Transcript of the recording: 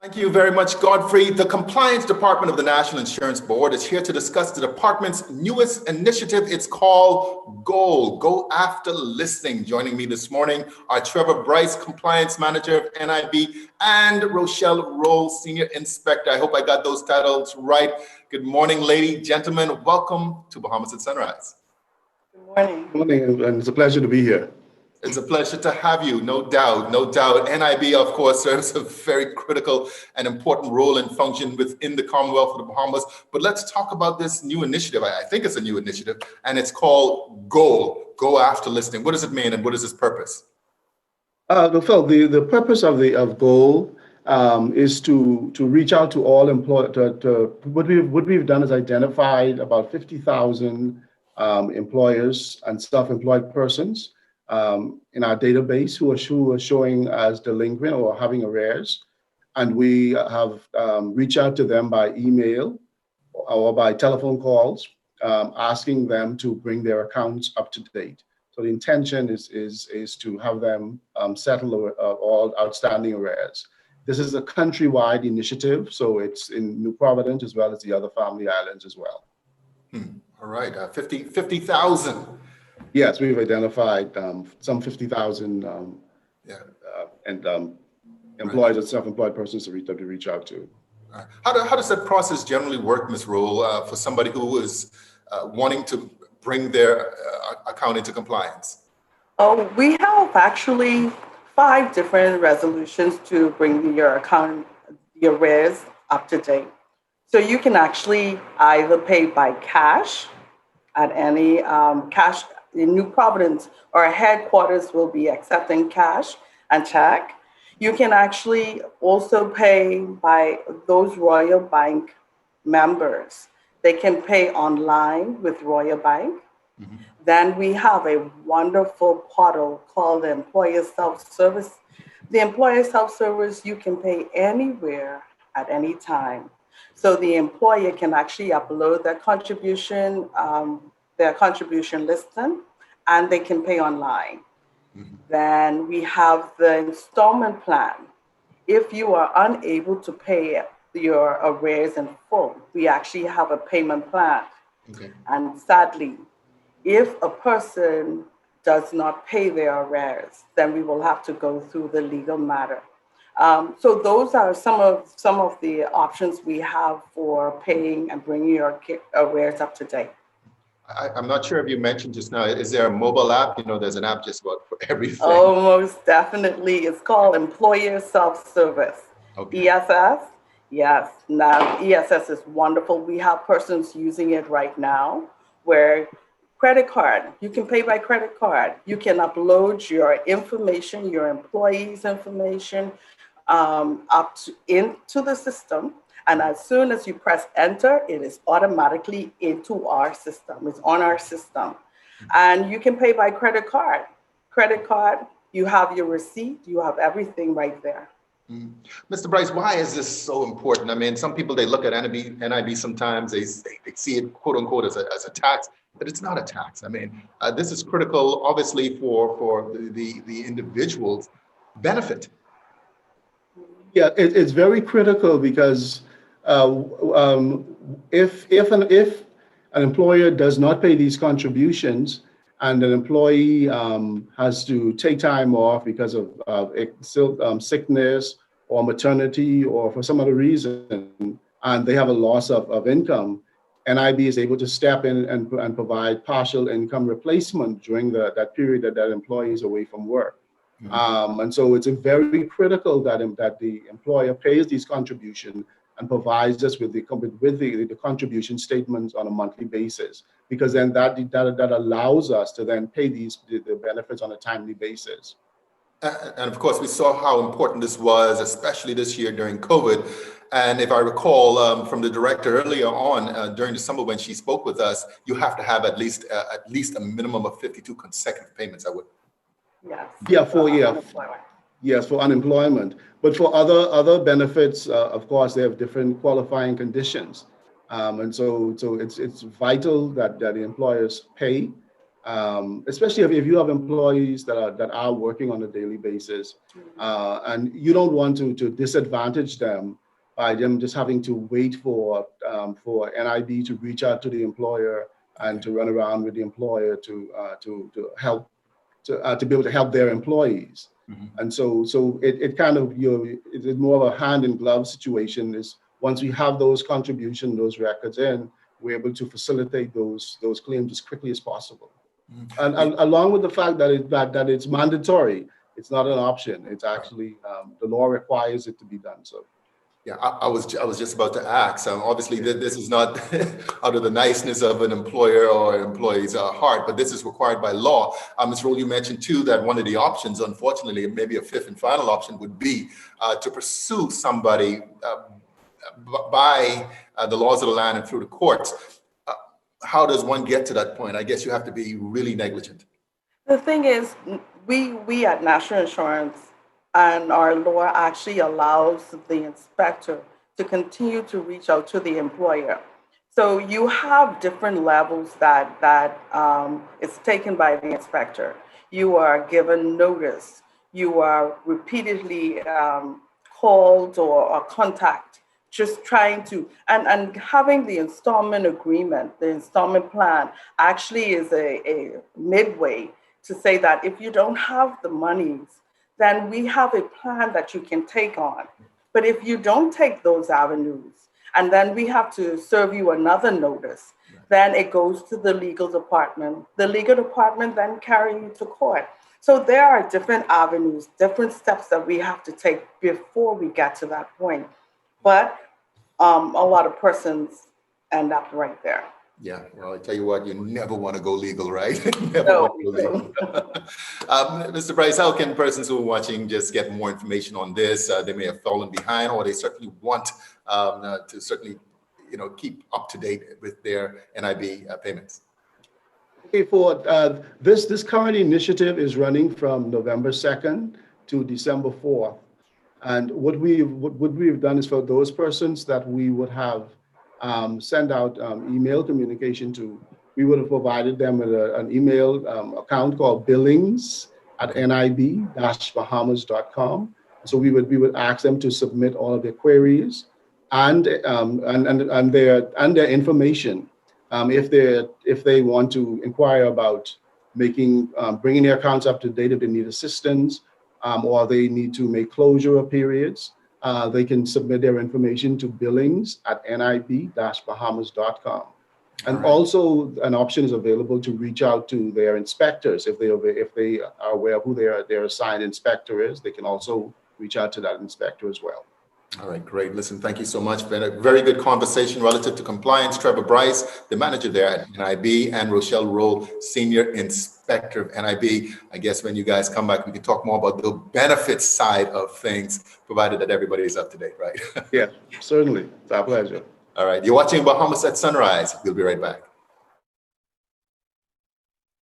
Thank you very much, Godfrey. The Compliance Department of the National Insurance Board is here to discuss the department's newest initiative. It's called GOAL, Go After Listing. Joining me this morning are Trevor Bryce, Compliance Manager of NIB, and Rochelle Roll, Senior Inspector. I hope I got those titles right. Good morning, ladies, gentlemen. Welcome to Bahamas at Sunrise. Good morning. Good morning, and it's a pleasure to be here. It's a pleasure to have you, no doubt, no doubt. NIB, of course, serves a very critical and important role and function within the Commonwealth of the Bahamas. But let's talk about this new initiative. I think it's a new initiative, and it's called GOAL, Go After Listing. What does it mean, and what is its purpose? Phil, the purpose of GOAL is to reach out to all employers. What we've done is identified about 50,000 employers and self-employed persons in our database who are showing as delinquent or having arrears, and we have reached out to them by email or by telephone calls, asking them to bring their accounts up to date. So the intention is to have them settle all outstanding arrears. This is a countrywide initiative, so it's in New Providence as well as the other family islands as well. All right, 50,000. Yes, we've identified some 50,000 employed and self-employed persons to reach out to. How does that process generally work, Ms. Roll, for somebody who is wanting to bring their account into compliance? Oh, we have actually 5 different resolutions to bring your account, your arrears up to date. So you can actually either pay by cash at any cash in New Providence, our headquarters will be accepting cash and check. You can actually also pay by those Royal Bank members. They can pay online with Royal Bank. Mm-hmm. Then we have a wonderful portal called the Employer Self-Service. The Employer Self-Service, you can pay anywhere at any time. So the employer can actually upload their contribution listing, and they can pay online. Mm-hmm. Then we have the installment plan. If you are unable to pay your arrears in full, we actually have a payment plan. Okay. And sadly, if a person does not pay their arrears, then we will have to go through the legal matter. So those are some of the options we have for paying and bringing your arrears up to date. I'm not sure if you mentioned just now, is there a mobile app? You know, there's an app just about for everything. Oh, most definitely. It's called Employer Self-Service. Okay. ESS. Yes. Now, ESS is wonderful. We have persons using it right now where credit card, you can pay by credit card. You can upload your information, your employees' information into the system. And as soon as you press enter, it is automatically into our system. It's on our system. And you can pay by credit card. Credit card, you have your receipt, you have everything right there. Mr. Bryce, why is this so important? I mean, some people, they look at NIB sometimes, they see it, quote unquote, as a tax, but it's not a tax. I mean, this is critical, obviously, for the individual's benefit. Yeah, it's very critical because if an employer does not pay these contributions and an employee has to take time off because of sickness or maternity or for some other reason, and they have a loss of income, NIB is able to step in and provide partial income replacement during that period that employee is away from work. Mm-hmm. And so it's very critical that the employer pays these contributions and provides us with the contribution statements on a monthly basis, because then that allows us to then pay the benefits on a timely basis. And of course, we saw how important this was, especially this year during COVID. And if I recall from the director earlier on during the summer when she spoke with us, you have to have at least a minimum of 52 consecutive payments. I would. Yes, for unemployment. But for other benefits, of course, they have different qualifying conditions. And so it's vital that the employers pay especially if you have employees that are working on a daily basis, and you don't want to disadvantage them by them just having to wait for NIB to reach out to the employer and to run around with the employer to help to be able to help their employees. And so it kind of, it's more of a hand in glove situation. Is once we have those contributions, those records in, we're able to facilitate those claims as quickly as possible. And along with the fact that it's mandatory, it's not an option. It's actually the law requires it to be done. So. Yeah, I was just about to ask. Obviously, this is not out of the niceness of an employer or employee's heart, but this is required by law. Ms. Roll, you mentioned too that one of the options, unfortunately, maybe a fifth and final option, would be to pursue somebody by the laws of the land and through the courts. How does one get to that point? I guess you have to be really negligent. The thing is, we at National Insurance and our law actually allows the inspector to continue to reach out to the employer. So you have different levels that is taken by the inspector. You are given notice. You are repeatedly called or contact, just trying to, and having the installment agreement, the installment plan actually is a midway to say that if you don't have the monies, then we have a plan that you can take on. But if you don't take those avenues, and then we have to serve you another notice, then it goes to the legal department. The legal department then carry you to court. So there are different avenues, different steps that we have to take before we get to that point. But a lot of persons end up right there. Yeah, well, I tell you what, you never want to go legal, right? Never No, want to go legal. Mr. Bryce, how can persons who are watching just get more information on this? They may have fallen behind, or they certainly want to certainly, keep up to date with their NIB payments. Okay, for this current initiative is running from November 2nd to December 4th. And what we've done is for those persons that we would have send out email communication to, we would have provided them with an email account called billings@nib-bahamas.com. So we would ask them to submit all of their queries and their information if they want to inquire about bringing their accounts up to date, if they need assistance or they need to make closure of periods. They can submit their information to billings@nib-bahamas.com. And also an option is available to reach out to their inspectors. If they are aware of who their assigned inspector is, they can also reach out to that inspector as well. All right, great. Listen, thank you so much. Been a very good conversation relative to compliance. Trevor Bryce, the manager there at NIB, and Rochelle Roll, senior inspector of NIB. I guess when you guys come back, we can talk more about the benefits side of things, provided that everybody is up to date, right? Yeah, certainly. It's our pleasure. All right, you're watching Bahamas at Sunrise. We'll be right back.